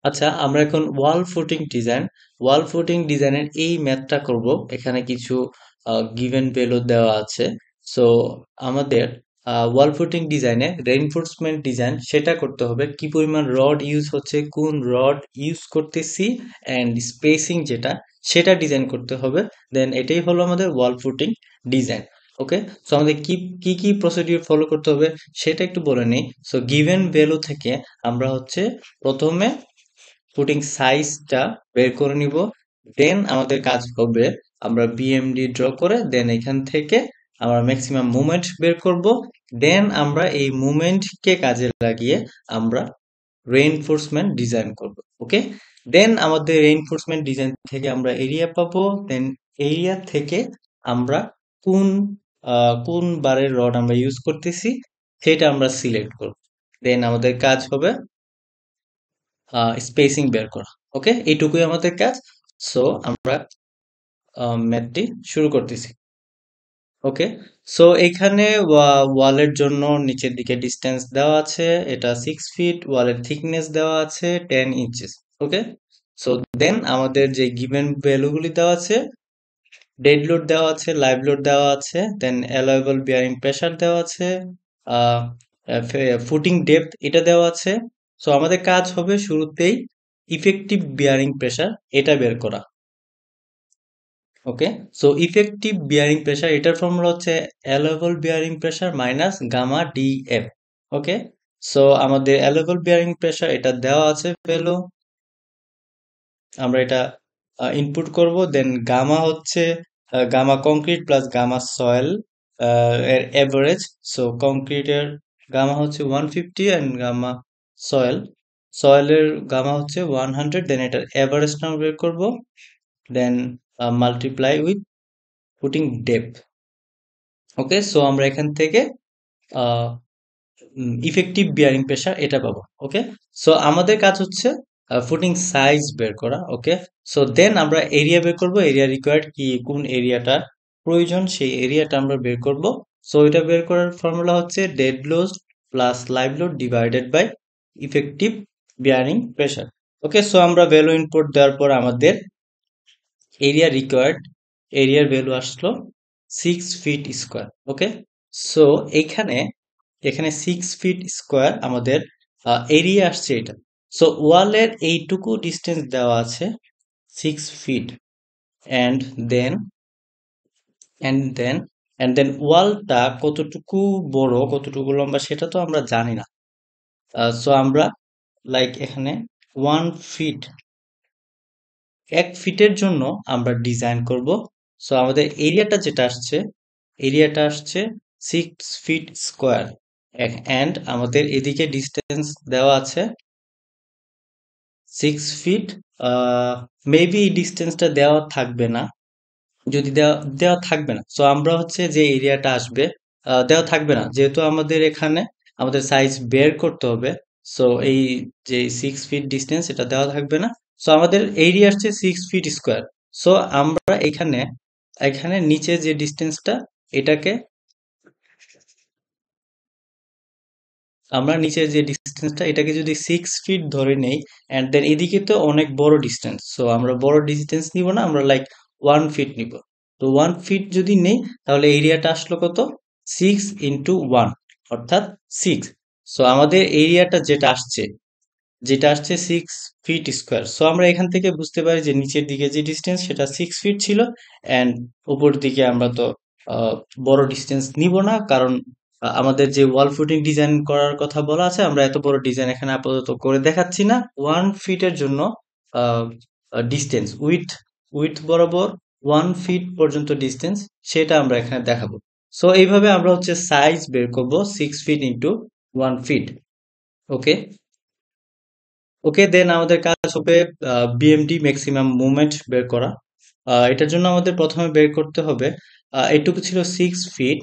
আচ্ছা, আমরা এখন ওয়াল ফুটিং ডিজাইনের এই ম্যাথটা করব। এখানে কিছু গিভেন ভ্যালু দেওয়া আছে। সো আমাদের ওয়াল ফুটিং ডিজাইনে রেইনফোর্সমেন্ট ডিজাইন সেটা করতে হবে, কি পরিমাণ রড ইউজ হচ্ছে, কোন রড ইউজ করতেছি, অ্যান্ড স্পেসিং যেটা সেটা ডিজাইন করতে হবে। দেন এটাই হলো আমাদের ওয়াল ফুটিং ডিজাইন। ওকে, সো আমাদের কি কি কি প্রসিডিউর ফলো করতে হবে সেটা একটু বলে নিই। সো গিভেন ভ্যালু থেকে আমরা হচ্ছে প্রথমে ফুটিং সাইজটা বের করে নিব। দেন আমাদের কাজ হবে আমরা বিএমডি ড্র করে দেন এখান থেকে আমরা ম্যাক্সিমাম মুভমেন্ট বের করব। দেন আমরা এই মুভমেন্টকে কাজে লাগিয়ে আমরা রেইনফোর্সমেন্ট ডিজাইন করব। ওকে, দেন আমাদের রেইনফোর্সমেন্ট ডিজাইন থেকে আমরা এরিয়া পাবো। দেন এরিয়া থেকে আমরা কোন কোন বারের রড আমরা ইউজ করতেছি সেটা আমরা সিলেক্ট করব। দেন আমাদের কাজ হবে স্পেসিং বের করা। ওকে, এইটুকুই আমাদের কাজ। সো আমরা ম্যাথটি শুরু করতেছি। ওকে, সো এখানে ওয়ালের জন্য নিচের দিকে ডিস্টেন্স দেওয়া আছে, এটা 6 ফিট। ওয়ালের থিকনেস দেওয়া আছে 10 ইঞ্চেস। ওকে, সো দেন আমাদের যে গিভেন ভ্যালুগুলি দেওয়া আছে, ডেড লোড দেওয়া আছে, লাইভ লোড দেওয়া আছে, দেন অ্যালাউয়েবল বিয়ারিং প্রেসার দেওয়া আছে, ফুটিং ডেপথ এটা দেওয়া আছে। সো আমাদের কাজ হবে শুরুতেই ইফেক্টিভ বিয়ারিং প্রেসার এটা বের করা। Okay, so effective bearing pressure এটার ফর্মুলা হচ্ছে allowable bearing pressure minus gamma DF. Okay, so আমাদের অ্যালাউয়েবল বিয়ারিং প্রেসার এটা দেওয়া আছে ভ্যালু, আমরা এটা ইনপুট করব। দেন গামা হচ্ছে gamma concrete plus gamma soil এর এভারেজ। সো কংক্রিটের গামা হচ্ছে 150 অ্যান্ড গামা সয়েল সয়েলের গামা হচ্ছে 100। দেন এটার এভারেজ নাম বের করব। Then multiply with footing depth. Okay, so আমরা এখান থেকে ইফেক্টিভ বিয়ারিং প্রেসার এটা পাবো। ওকে, সো আমাদের কাজ হচ্ছে ফুটিং সাইজ বের করা। ওকে, সো দেন আমরা এরিয়া বের করব, এরিয়া রিকোয়ার্ড কি কোন এরিয়াটা প্রয়োজন সেই এরিয়াটা আমরা বের করব। সো এটা বের করার ফর্মুলা হচ্ছে dead load plus live load divided by effective bearing pressure. Okay, so আমরা ভ্যালু ইনপুট দেওয়ার পর আমাদের এরিয়া রিকোয়ার্ড, এরিয়ার ভ্যালু আসলো 6 ফিট স্কোয়ার। ওকে, সো এখানে এখানে 6 ফিট স্কোয়ার আমাদের এরিয়া আসছে এটা। সো ওয়ালের এইটুকু ডিস্টেন্স দেওয়া আছে 6 feet, and then and then and then ওয়ালটা কতটুকু বড় কতটুকু লম্বা সেটা তো আমরা জানি না। সো আমরা লাইক এখানে 1 ফিট, 1 ফিটের জন্য আমরা ডিজাইন করব। সো আমাদের এরিয়াটা আসছে 6 ফিট স্কোয়ার, অ্যান্ড আমাদের এদিকে ডিস্টেন্স দেওয়া আছে 6 ফিট। মেবি ডিস্টেন্সটা দেওয়া থাকবে না, যদি দেওয়া দেওয়া থাকবে না। সো আমরা হচ্ছে যে এরিয়াটা আসবে দেওয়া থাকবে না, যেহেতু আমাদের এখানে আমাদের সাইজ বের করতে হবে। সো এই যে 6 ফিট ডিস্টেন্স এটা দেওয়া থাকবে না। সো আমাদের এরিয়া আসছে 6 ফিট স্কোয়ার। সো আমরা এখানে এখানে নিচে যে ডিস্টেন্সটা এটাকে আমরা নিচের যে ডিস্টেন্সটা এটাকে যদি 6 ফিট ধরে নেই, অ্যান্ড দেন এদিকে তো অনেক বড় ডিস্টেন্স, সো আমরা বড় ডিস্টেন্স নিব না, আমরা লাইক 1 ফিট নিব। তো 1 ফিট যদি নেই তাহলে এরিয়াটা আসলো কত, 6 × 1 অর্থাৎ 6। সো আমাদের এরিয়াটা যেটা আসছে 6 ফিট স্কোয়ার। সো আমরা এখান থেকে বুঝতে পারি যে নিচের দিকে যে ডিস্টেন্স সেটা 6 ফিট ছিল, অ্যান্ড উপর দিকে আমরা তো আহ, বড় ডিস্টেন্স নিব না, কারণ আমাদের যে ওয়াল ফুটিং ডিজাইন করার কথা বলা আছে আমরা এত বড় ডিজাইন এখানে আপাতত করে দেখাচ্ছি না। 1 ফিটের জন্য ডিস্টেন্স উইথ বরাবর 1 ফিট পর্যন্ত ডিস্টেন্স সেটা আমরা এখানে দেখাবো। সো এইভাবে আমরা হচ্ছে সাইজ বের করব 6 ফিট × 1 ফিট। ওকে, ওকে, দেন আমাদের কাজ হবে বিএমডি ম্যাক্সিমাম মুভমেন্ট বের করা। এটার জন্য আমাদের প্রথমে বের করতে হবে এটুকু ছিল 6 ফিট।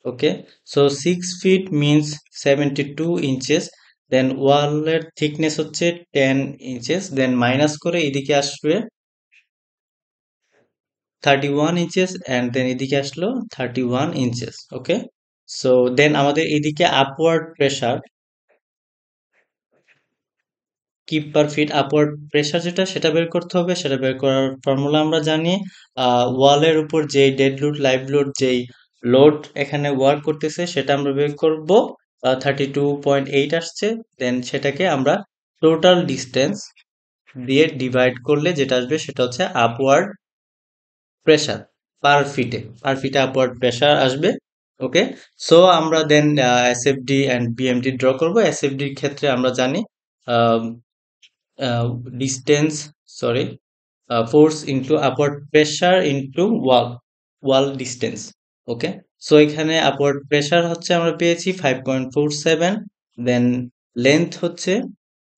ওকে, সো 6 ফিট মিনস 72 ইঞ্চেস। দেন ওয়ালের থিকনেস হচ্ছে 10 ইঞ্চেস, দেন মাইনাস করে এদিকে আসবে 31 ইঞ্চেস, অ্যান্ড দেন এদিকে আসলো 31 ইঞ্চেস। ওকে, সো দেন আমাদের এদিকে আপওয়ার্ড প্রেসার কিপ পার ফিট আপওয়ার্ড প্রেসার যেটা সেটা বের করতে হবে। সেটা বের করার ফর্মুলা আমরা জানি। ওয়ালের উপর যেই ডেড লোড লাইভ লোড যেই লোড এখানে ওয়ার্ক করতেছে সেটা আমরা বের করব। 32.8 আসছে। দেন সেটাকে আমরা টোটাল ডিস্টেন্স দিয়ে ডিভাইড করলে যেটা আসবে সেটা হচ্ছে আপওয়ার্ড প্রেসার পার ফিটে আপওয়ার্ড প্রেসার আসবে। ওকে, সো আমরা then SFD and BMD draw করব। এসএফডির ক্ষেত্রে আমরা জানি distance, sorry, force into upward pressure into wall distance. Okay, so এখানে আপওয়ার্ড প্রেসার হচ্ছে আমরা পেয়েছি 5.47, দেন লেন্থ হচ্ছে,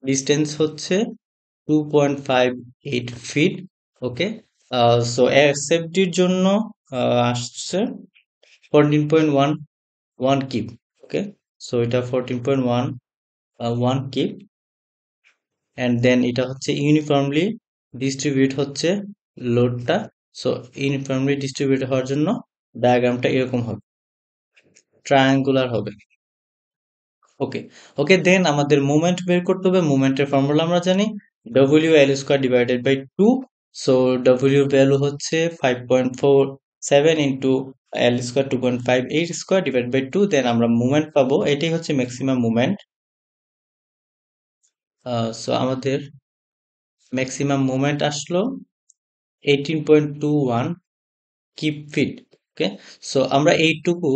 ডিস্টেন্স হচ্ছে 2.58 ফিট। ওকে, সো এসএফডির জন্য আসছে 14.11 কিপ। ওকে, সো এটা 14.11 কিপ। অ্যান্ড দেন এটা হচ্ছে ইউনিফর্মলি ডিস্ট্রিবিউট হচ্ছে লোডটা। সো ইউনিফর্মলি ডিস্ট্রিবিউট হওয়ার জন্য ডায়াগ্রামটা এরকম হবে, ট্রায়াঙ্গুলার হবে। ওকে, ওকে, দেন আমাদের মোমেন্ট বের করতে হবে। মোমেন্টের ফর্মুলা আমরা জানি, W L square divided by 2। So W value হচ্ছে 5.47 into L square 2.58 square divide by 2। Then আমরা মোমেন্ট পাবো, এটাই হচ্ছে ম্যাক্সিমাম মোমেন্ট। সো আমাদের ম্যাক্সিমাম মোমেন্ট আসলো 18.21 কিপ ফিট। ওকে, সো আমরা এইটুকু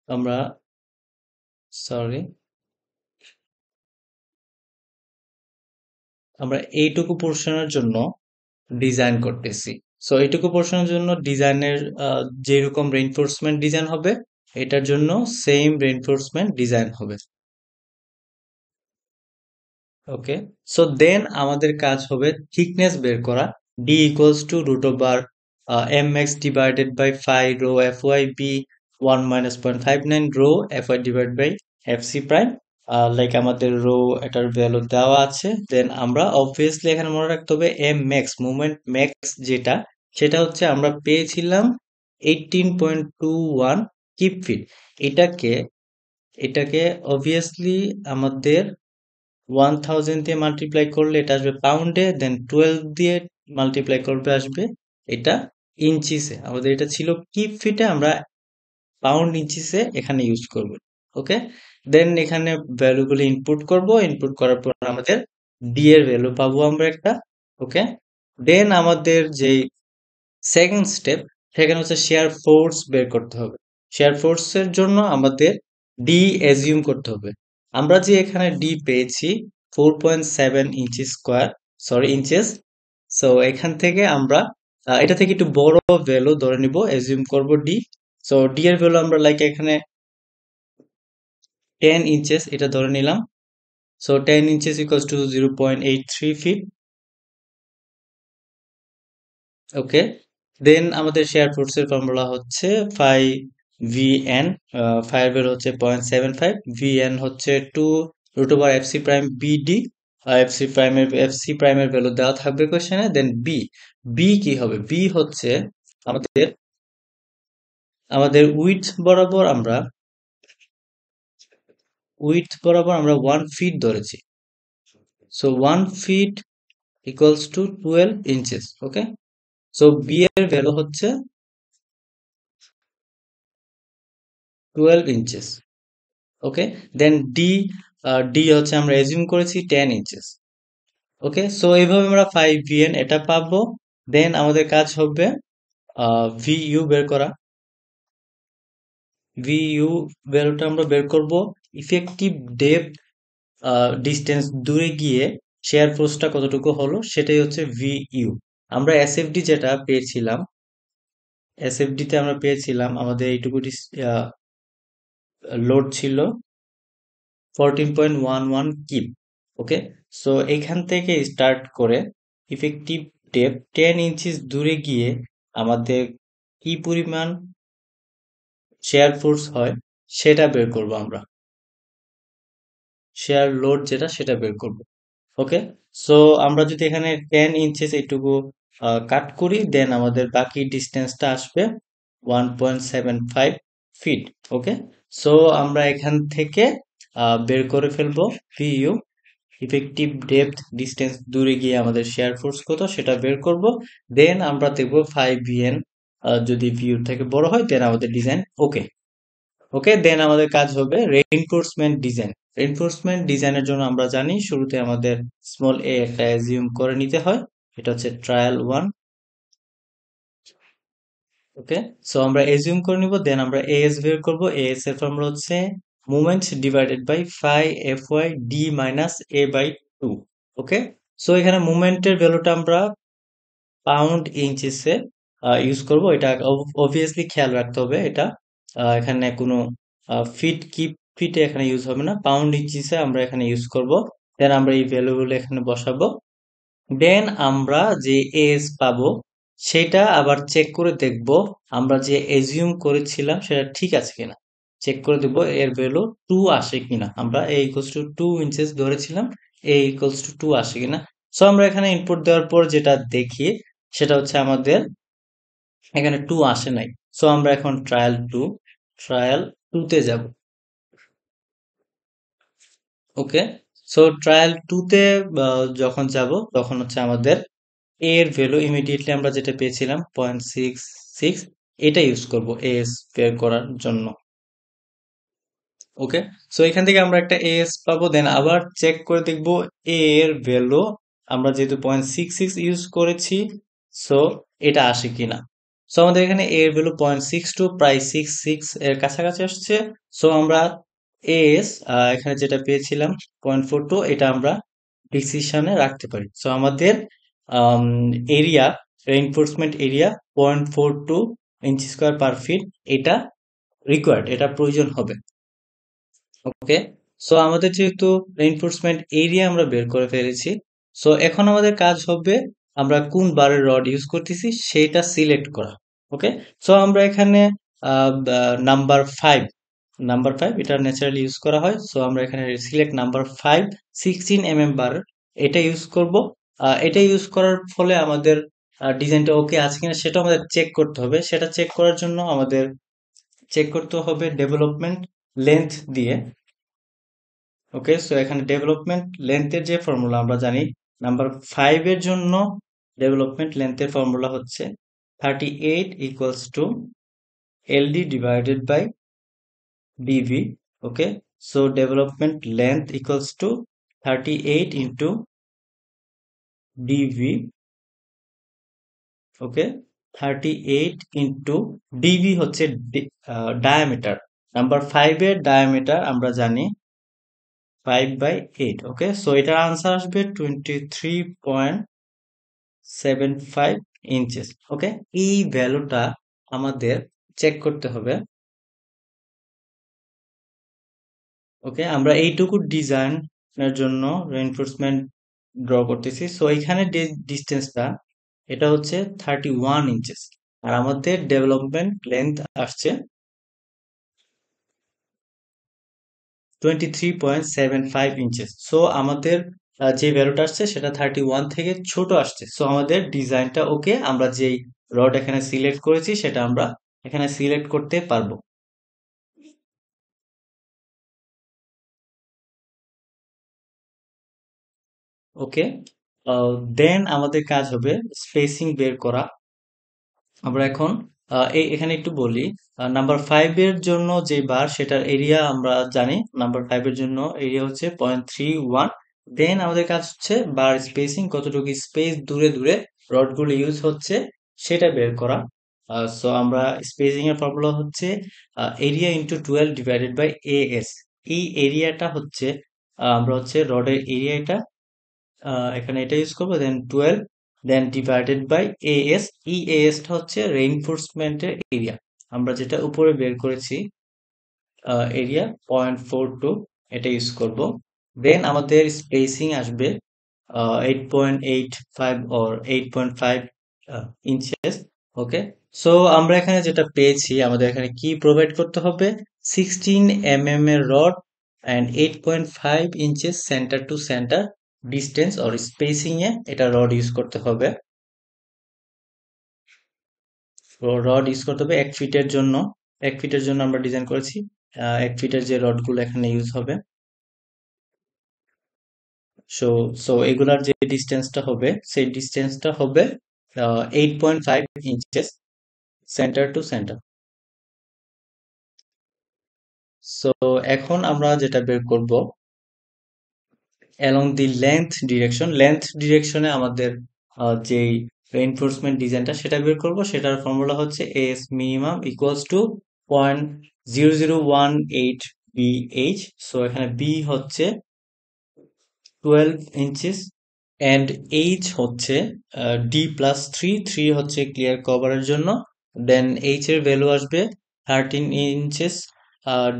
আমরা সরি আমরা এইটুকু পোর্শনের জন্য ডিজাইন করতেছি। সো এইটুকু পোর্শনের জন্য ডিজাইনের যেরকম রেইনফোর্সমেন্ট ডিজাইন হবে এটার জন্য সেম রেইনফোর্সমেন্ট ডিজাইন হবে। ওকে, সো দেন আমাদের কাজ হবে থিকনেস বের করা। D equals to root over M X divided by phi rho F Y B 1 - 0.59 rho F Y divide by F C prime. Like আমাদের রো এটার ভ্যালু দেওয়া আছে। দেন আমরা অবভিয়াসলি এখানে মনে রাখতে হবে এম ম্যাক্স মুভমেন্ট ম্যাক্স যেটা সেটা হচ্ছে আমরা পেয়েছিলাম 18.21 কিপ ফিট। এটাকে এটাকে অবভিয়াসলি আমাদের 1000 দিয়ে মাল্টিপ্লাই করলে এটা আসবে পাউন্ডে, দেন 12 দিয়ে মাল্টিপ্লাই করবে আসবে এটা ইঞ্চিসে। আমাদের এটা ছিল কিপ ফিটে, আমরা পাউন্ড ইঞ্চিসে এখানে ইউজ করব। ওকে, দেন এখানে ভ্যালুগুলো ইনপুট করব। ইনপুট করার পর আমাদের ডি এর ভ্যালু পাবো আমরা একটা। ওকে, দেন আমাদের যে সেকেন্ড স্টেপ সেখানে হচ্ছে শেয়ার ফোর্স বের করতে হবে। শেয়ার ফোর্সের জন্য আমাদের ডি অ্যাজিউম করতে হবে। আমরা যে এখানে ডি পেয়েছি 4.7 ইঞ্চি স্কোয়ার, সরি ইঞ্চেস। সো এখান থেকে আমরা এটা থেকে একটু বড় ভ্যালু ধরে নিব, অ্যাজিউম করব ডি। সো ডি এর ভ্যালু আমরা লাইক এখানে 10 ইঞ্চেস এটা ধরে নিলাম। So 10 inches equals to 0.83 feet. Okay, then আমাদের শেয়ার ফোর্সের ফর্মুলা হচ্ছে ফাই ভি এন। ফাইভ এর হচ্ছে 0.75, ভি এন হচ্ছে 2 √ F C prime BD. F C প্রাইমের ভ্যালু দেওয়া থাকবে কোশ্চেনে। দেন বি, বি কি হবে? বি হচ্ছে আমাদের আমাদের উইডথ বরাবর আমরা 1 ফিট ধরেছি। So 1 feet equals to 12 inches. Okay, so B এর ভ্যালু হচ্ছে 12 inches. Okay, then D, D হচ্ছে আমরা এজিউম করেছি 10 ইঞ্চেস। ওকে, সো এইভাবে আমরা 5 VN এটা পাবো। দেন আমাদের কাজ হবে ভি ইউ বের করা। ভি ইউ ভ্যালুটা আমরা বের করব ইফেক্টিভ ডেপথ ডিস্টেন্স দূরে গিয়ে শেয়ার ফোর্সটা কতটুকু হলো সেটাই হচ্ছে ভি ইউ। আমরা এসএফডি যেটা পেয়েছিলাম, এসএফডিতে আমরা পেয়েছিলাম আমাদের এইটুকু লোড ছিল 14.11 কিপ। ওকে, সো এখান থেকে স্টার্ট করে ইফেক্টিভ ডেপথ 10 ইঞ্চিস দূরে গিয়ে আমাদের কি পরিমাণ শেয়ার ফোর্স হয় সেটা বের করব আমরা, শেয়ার লোড যেটা সেটা বের করব। ওকে, সো আমরা যদি এখানে 10 ইঞ্চিস এইটুকু কাট করি দেন আমাদের বাকি ডিস্টেন্সটা আসবে 1.75 ফিট। ওকে, সো আমরা এখান থেকে বের করে ফেলবো ভিউ ইফেক্টিভ ডেপথ ডিস্টেন্স, দূরে গিয়ে আমাদের শেয়ার ফোর্স কত সেটা বের করব। দেন আমরা দেখবো 5 VN, যদি ভিউর থেকে বড় হয় দেন আমাদের ডিজাইন ওকে। ওকে, দেন আমাদের কাজ হবে রেইনফোর্সমেন্ট ডিজাইন। রেইনফোর্সমেন্ট ডিজাইনের জন্য আমরা জানি শুরুতে আমাদের স্মল এ একটা অ্যাজিউম করে নিতে হয়, এটা হচ্ছে ট্রায়াল 1। ওকে, সো আমরা অ্যাজিউম করে নিব, দেন আমরা এএস বের করব। এএস এর ফর্মুলা হচ্ছে moment divided by phi F Y D minus A by 2। Okay, so এখানে মোমেন্টের ভ্যালুটা আমরা পাউন্ড ইঞ্চিসে ইউজ করব। এটা অবভিয়াসলি খেয়াল রাখতে হবে, এটা এখানে কোনো ফিট কি ফিটে এখানে ইউজ হবে না, পাউন্ড ইঞ্চিসে আমরা এখানে ইউজ করব। দেন আমরা এই ভ্যালুগুলো এখানে বসাবো। দেন আমরা যে এস পাবো সেটা আবার চেক করে দেখব আমরা যে এজিউম করেছিলাম সেটা ঠিক আছে কিনা। চেক করে দেখব এর ভ্যালু 2 আসে কিনা। আমরা এ ইকুয়ালস টু 2 ইঞ্চেস ধরেছিলাম, এ ইকুয়ালস টু 2 আসে কিনা। সো আমরা এখানে ইনপুট দেওয়ার পর যেটা দেখি সেটা হচ্ছে আমাদের এখানে 2 আসে নাই। সো আমরা এখন ট্রায়াল 2 তে যাব। ওকে, সো ট্রায়াল 2 তে যখন যাব তখন হচ্ছে আমাদের এর ভ্যালু ইমিডিয়েটলি আমরা যেটা পেয়েছিলাম 0.66, এটা ইউজ করব এস বের করার জন্য। ওকে, সো এখান থেকে আমরা একটা এস পাবো, দেন আবার চেক করে দেখব এ এর ভ্যালু আমরা যেহেতু 0.66 ইউজ করেছি, সো এটা আসে কিনা। সো আমাদের এখানে এ এর ভ্যালু 0.62, প্রায় 66 এর কাছাকাছি আসছে। সো আমরা এস এখানে যেটা পেয়েছিলাম 0.42, এটা আমরা ডিসিশনে রাখতে পারি। সো আমাদের এরিয়া, রেইনফোর্সমেন্ট এরিয়া 0.42 ইঞ্চি স্কোয়ার পার ফিট, এটা রিকোয়ার্ড, এটা প্রয়োজন হবে। ওকে, সো আমাদের যেহেতু রেইনফোর্সমেন্ট এরিয়া আমরা বের করে ফেলেছি, সো এখন আমাদের কাজ হবে আমরা কোন বারের রড ইউজ করতেছি সেটা সিলেক্ট করা। ওকে, সো আমরা এখানে নাম্বার 5 এটা ন্যাচারালি ইউজ করা হয়। সো আমরা এখানে সিলেক্ট নাম্বার 5 16 mm বার, এটা ইউজ করব। এটা ইউজ করার ফলে আমাদের ডিজাইনটা ওকে আছে কিনা সেটা আমাদের চেক করতে হবে। সেটা চেক করার জন্য আমাদের চেক করতে হবে ডেভেলপমেন্ট লেন্থ দিয়ে। ওকে, সো এখানে ডেভেলপমেন্ট লেন্থের যে ফর্মুলা আমরা জানি, নাম্বার 5 এর জন্য ডেভেলপমেন্ট লেন্থের ফর্মুলা হচ্ছে 38 equals to LD divided by DV. Okay, so development length equals to 38 into DV. Okay, 38 into DV হচ্ছে ডায়ামিটার। নাম্বার 5 এর ডায়ামিটার আমরা জানি 5/8। ওকে, সো এটার আনসার আসবে 23.75 ইঞ্চেস। ওকে, এই ভ্যালুটা আমাদের চেক করতে হবে। ওকে, আমরা এইটুকু ডিজাইনের জন্য রেইনফোর্সমেন্ট ড্র করতেছি। সো এখানে যে ডিস্টেন্সটা এটা হচ্ছে 31 ইঞ্চেস, আর আমাদের ডেভেলপমেন্ট লেন্থ আসছে 23.75 ইঞ্চেস। সো আমাদের যে ভ্যালুটা আসছে সেটা 31 থেকে ছোট আসছে। সো আমাদের ডিজাইনটা ওকে, আমরা যেই রড এখানে সিলেক্ট করেছি সেটা আমরা এখানে সিলেক্ট করতে পারবো। ওকে, দেন আমাদের কাজ হবে স্পেসিং বের করা। আমরা এখন এখানে একটু বলি, নাম্বার 5 এর জন্য যে বার সেটার এরিয়া আমরা জানি, নাম্বার 5 এর জন্য এরিয়া হচ্ছে 0.31। দেন আমাদের কাজ হচ্ছে বার স্পেসিং, কতটুকু স্পেস দূরে দূরে রডগুলো ইউজ হচ্ছে সেটা বের করা। সো আমরা স্পেসিং এর ফর্মুলা হচ্ছে area into 12 divided by AS. এই এরিয়াটা হচ্ছে আমরা হচ্ছে রডের এরিয়াটা এখানে এটা ইউজ করবো, দেন 12, দেন ডিভাইডেড বাই এএস। এই এএসটা হচ্ছে রেইনফোর্সমেন্টের এরিয়া, আমরা যেটা উপরে বের করেছি এরিয়া 0.42, এটা ইউজ করব। দেন আমাদের স্পেসিং আসবে 8.85 or 8.5 ইঞ্চেস। ওকে, সো আমরা এখানে যেটা পেয়েছি আমাদের এখানে কি প্রোভাইড করতে হবে, 16 mm এর rod and 8.5 inches center to center distance or spacing এ এটা রড ইউজ করতে হবে। রড ইউজ করতে হবে 1 ফিটের জন্য। 1 ফিটের জন্য আমরা ডিজাইন করেছি 1 ফিটের যে রডগুলো এখানে ইউজ হবে। সো সো এগুলার যে ডিস্টেন্সটা হবে সেই ডিস্টেন্সটা হবে 8.5 inches center to center. So এখন আমরা যেটা বের করব অ্যালং দি লেন্থ ডিরেকশনে আমাদের যেই রেইনফোর্সমেন্ট ডিজাইনটা সেটা বের করব, সেটার ফর্মুলা হচ্ছে S minimum equals to 0.0018 BH. So এখানে বি হচ্ছে 12 ইঞ্চিস অ্যান্ড এইচ হচ্ছে D+3, 3 হচ্ছে ক্লিয়ার কভারের জন্য। দেন এইচ এর ভ্যালু আসবে 13 ইঞ্চেস,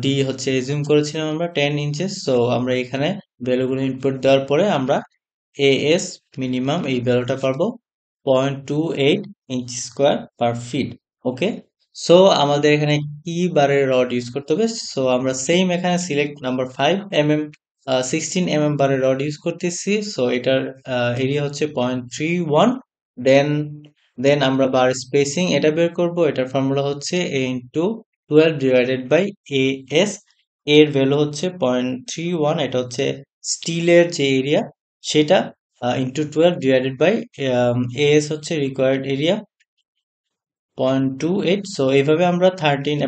ডি হচ্ছে এজিউম করেছিলাম আমরা 10 ইঞ্চেস। সো আমরা এখানে ভ্যালুগুলো ইনপুট দেওয়ার পরে আমরা এএস মিনিমাম এই ভ্যালুটা পাবো 0.28 ইঞ্চ স্কোয়ার পার ফিট। ওকে, সো আমাদের এখানে কি বারের রড ইউজ করতে হবে? সো আমরা সেম এখানে সিলেক্ট নাম্বার 5 mm 16 mm বারের রড ইউজ করতেছি। সো এটার এরিয়া হচ্ছে 0.31। দেন দেন আমরা বার স্পেসিং এটা বের করব, এটার ফর্মুলা হচ্ছে A into 12 divided by A S. এর ভ্যালু হচ্ছে 0.31, এটা হচ্ছে স্টিলের যে এরিয়া সেটা, ইন্টু 12 ডিভাইডেড বাই এএস হচ্ছে রিকোয়ার্ড এরিয়া 0.28। সো এইভাবে আমরা 13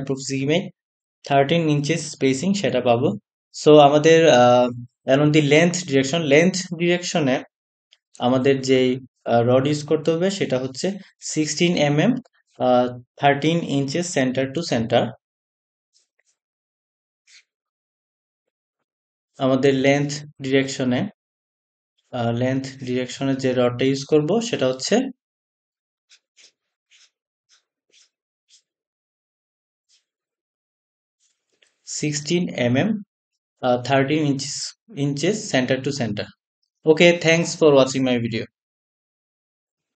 ইঞ্চেস স্পেসিং সেটা পাবো। সো আমাদের অ্যালং দি লেন্থ ডিরেকশনে আমাদের যেই রড ইউজ করতে হবে সেটা হচ্ছে 16 mm 13 inches center to center. আমাদের লেন্থ ডিরেকশনে যে রডটা ইউজ করব সেটা হচ্ছে 16 mm 13 inches center to center. Okay, thanks for watching my video.